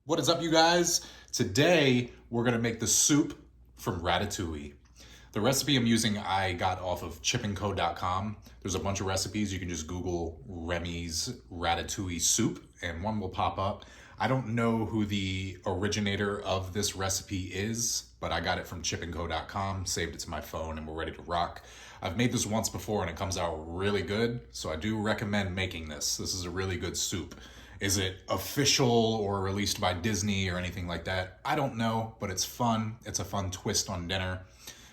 What is up, you guys? Today, we're gonna make the soup from Ratatouille. The recipe I'm using, I got off of chipandco.com. There's a bunch of recipes. You can just Google Remy's Ratatouille soup and one will pop up. I don't know who the originator of this recipe is, but I got it from chipandco.com, saved it to my phone, and we're ready to rock. I've made this once before and it comes out really good, so I do recommend making this. This is a really good soup. Is it official or released by Disney or anything like that? I don't know, but it's fun. It's a fun twist on dinner.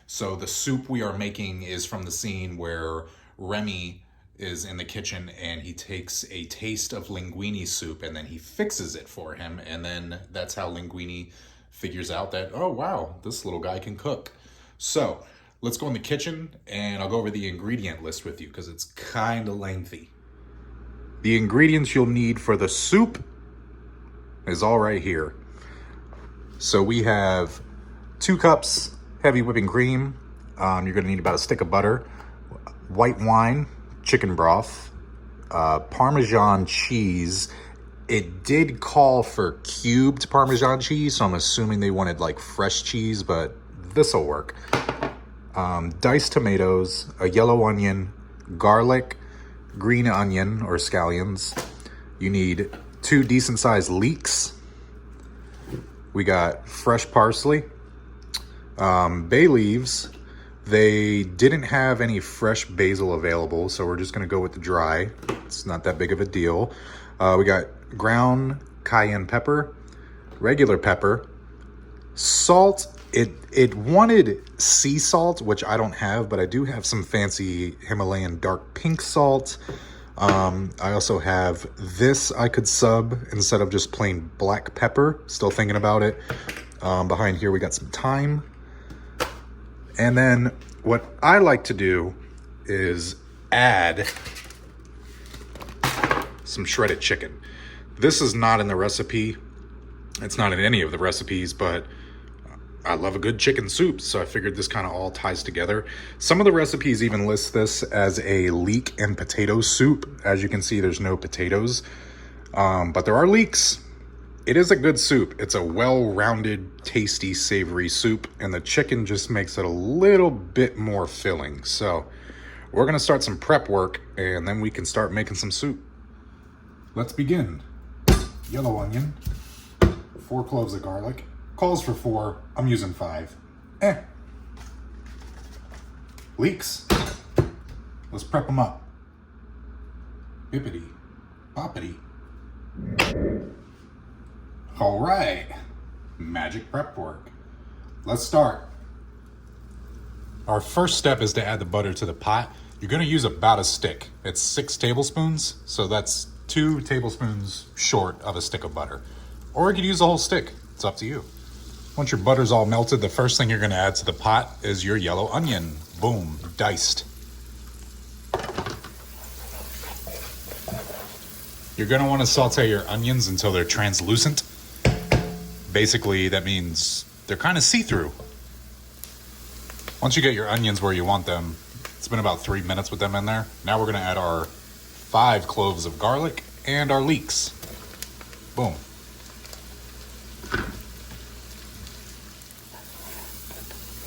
So the soup we are making is from the scene where Remy is in the kitchen and he takes a taste of linguine soup and then he fixes it for him. And then that's how Linguini figures out that, oh wow, this little guy can cook. So let's go in the kitchen and I'll go over the ingredient list with you because it's kind of lengthy. The ingredients you'll need for the soup is all right here. So we have 2 cups heavy whipping cream. You're gonna need about a stick of butter, white wine, chicken broth, Parmesan cheese. It did call for cubed Parmesan cheese, so I'm assuming they wanted like fresh cheese, but this'll work. Diced tomatoes, a yellow onion, garlic, green onion or scallions. You need 2 decent sized leeks. We got fresh parsley, bay leaves. They didn't have any fresh basil available, so we're just gonna go with the dry. It's not that big of a deal. We got ground cayenne pepper, regular pepper, salt. It wanted sea salt, which I don't have, but I do have some fancy Himalayan dark pink salt. I also have this I could sub instead of just plain black pepper. Still thinking about it. Behind here we got some thyme. And then what I like to do is add some shredded chicken. This is not in the recipe. It's not in any of the recipes, but I love a good chicken soup, so I figured this kind of all ties together. Some of the recipes even list this as a leek and potato soup. As you can see, there's no potatoes, but there are leeks. It is a good soup. It's a well-rounded, tasty, savory soup, and the chicken just makes it a little bit more filling. So we're gonna start some prep work, and then we can start making some soup. Let's begin. Yellow onion, 4 cloves of garlic. Calls for 4, I'm using 5. Leeks. Let's prep them up. Bippity, boppity. All right, magic prep work. Let's start. Our first step is to add the butter to the pot. You're gonna use about a stick. It's 6 tablespoons, so that's 2 tablespoons short of a stick of butter. Or you could use a whole stick, it's up to you. Once your butter's all melted, the first thing you're gonna add to the pot is your yellow onion. Boom, diced. You're gonna wanna saute your onions until they're translucent. Basically, that means they're kind of see-through. Once you get your onions where you want them, it's been about 3 minutes with them in there. Now we're gonna add our 5 cloves of garlic and our leeks. Boom.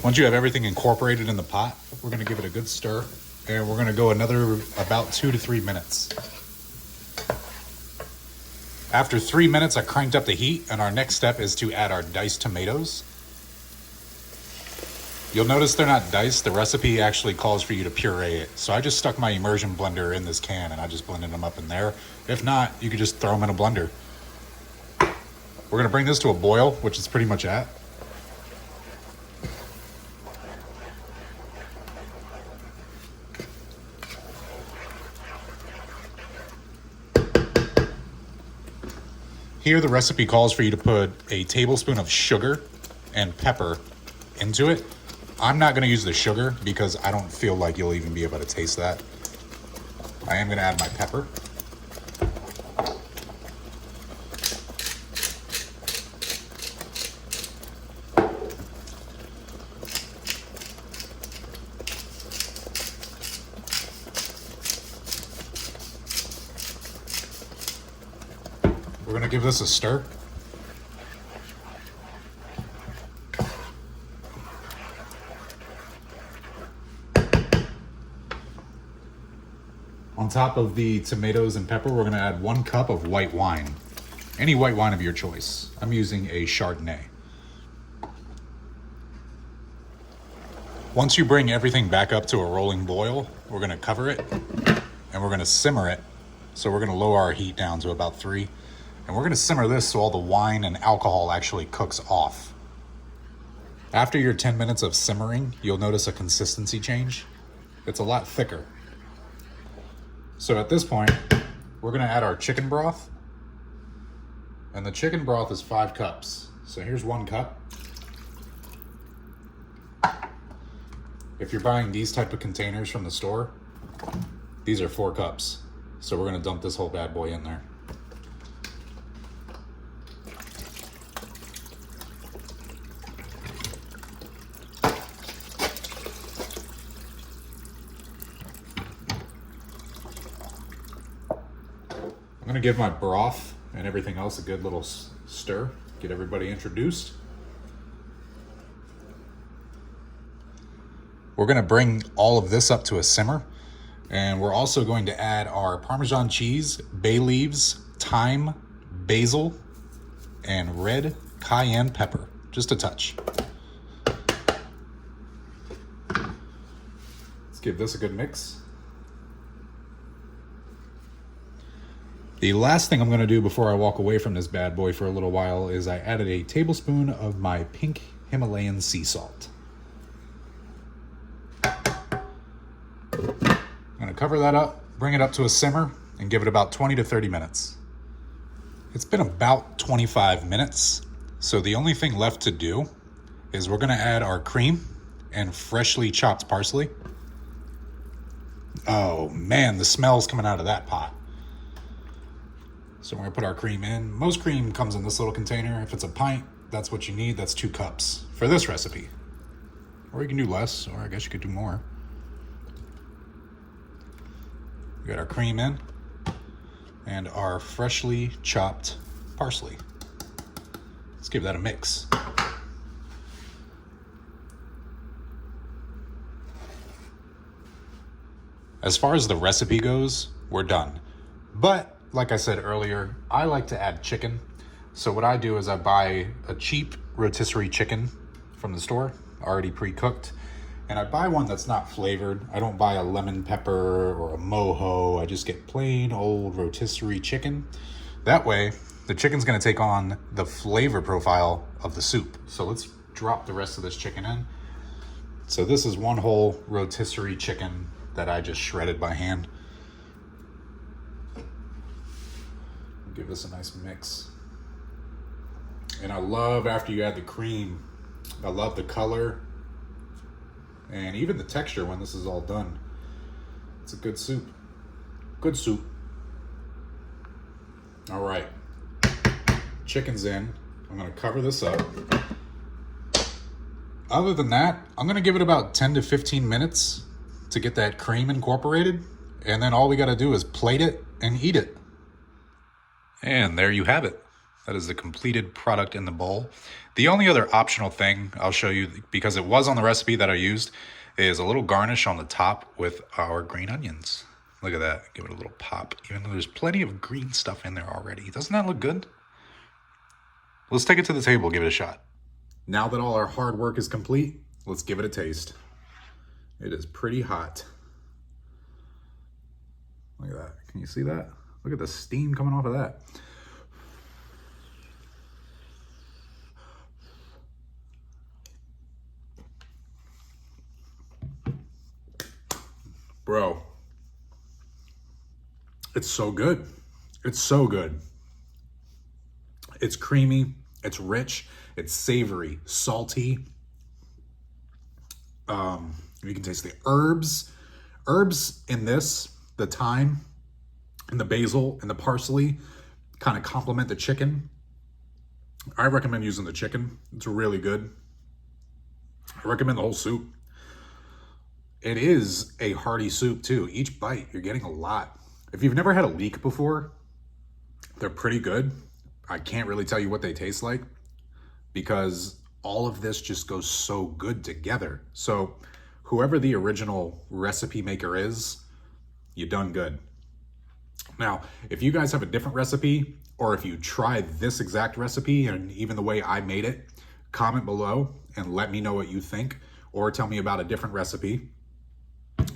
Once you have everything incorporated in the pot, we're gonna give it a good stir, and we're gonna go another about 2 to 3 minutes. After 3 minutes, I cranked up the heat, and our next step is to add our diced tomatoes. You'll notice they're not diced. The recipe actually calls for you to puree it. So I just stuck my immersion blender in this can, and I just blended them up in there. If not, you could just throw them in a blender. We're gonna bring this to a boil, which is pretty much at. Here, the recipe calls for you to put a tablespoon of sugar and pepper into it. I'm not gonna use the sugar because I don't feel like you'll even be able to taste that. I am gonna add my pepper. We're gonna give this a stir. On top of the tomatoes and pepper, we're gonna add 1 cup of white wine. Any white wine of your choice. I'm using a Chardonnay. Once you bring everything back up to a rolling boil, we're gonna cover it and we're gonna simmer it. So we're gonna lower our heat down to about 3. And we're gonna simmer this so all the wine and alcohol actually cooks off. After your 10 minutes of simmering, you'll notice a consistency change. It's a lot thicker. So at this point, we're gonna add our chicken broth. And the chicken broth is 5 cups. So here's 1 cup. If you're buying these type of containers from the store, these are 4 cups. So we're gonna dump this whole bad boy in there. I'm gonna give my broth and everything else a good little stir, get everybody introduced. We're gonna bring all of this up to a simmer, and we're also going to add our Parmesan cheese, bay leaves, thyme, basil, and red cayenne pepper, just a touch. Let's give this a good mix. The last thing I'm gonna do before I walk away from this bad boy for a little while is I added a tablespoon of my pink Himalayan sea salt. I'm gonna cover that up, bring it up to a simmer, and give it about 20 to 30 minutes. It's been about 25 minutes, so the only thing left to do is we're gonna add our cream and freshly chopped parsley. Oh man, the smell's coming out of that pot. So we're gonna put our cream in. Most cream comes in this little container. If it's a pint, that's what you need. That's 2 cups for this recipe. Or you can do less, or I guess you could do more. We got our cream in and our freshly chopped parsley. Let's give that a mix. As far as the recipe goes, we're done. But like I said earlier, I like to add chicken. So what I do is I buy a cheap rotisserie chicken from the store, already pre-cooked. And I buy one that's not flavored. I don't buy a lemon pepper or a mojo. I just get plain old rotisserie chicken. That way, the chicken's gonna take on the flavor profile of the soup. So let's drop the rest of this chicken in. So this is 1 whole rotisserie chicken that I just shredded by hand. Give this a nice mix. And I love after you add the cream, I love the color and even the texture when this is all done. It's a good soup. Good soup. All right. Chicken's in. I'm gonna cover this up. Other than that, I'm gonna give it about 10 to 15 minutes to get that cream incorporated. And then all we gotta do is plate it and eat it. And there you have it. That is the completed product in the bowl. The only other optional thing I'll show you, because it was on the recipe that I used, is a little garnish on the top with our green onions. Look at that, give it a little pop, even though there's plenty of green stuff in there already. Doesn't that look good? Let's take it to the table, give it a shot. Now that all our hard work is complete, let's give it a taste. It is pretty hot. Look at that, can you see that? Look at the steam coming off of that. Bro, it's so good. It's so good. It's creamy, it's rich, it's savory, salty. You can taste the herbs. Herbs in this, the thyme and the basil and the parsley kind of complement the chicken. I recommend using the chicken. It's really good. I recommend the whole soup. It is a hearty soup too. Each bite, you're getting a lot. If you've never had a leek before, they're pretty good. I can't really tell you what they taste like because all of this just goes so good together. So whoever the original recipe maker is, you done good. Now, if you guys have a different recipe, or if you try this exact recipe and even the way I made it, comment below and let me know what you think, or tell me about a different recipe.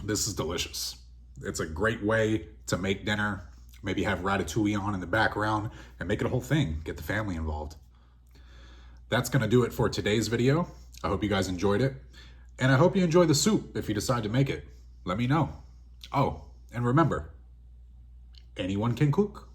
This is delicious. It's a great way to make dinner, maybe have Ratatouille on in the background and make it a whole thing, get the family involved. That's gonna do it for today's video. I hope you guys enjoyed it. And I hope you enjoy the soup if you decide to make it. Let me know. Oh, and remember, anyone can cook.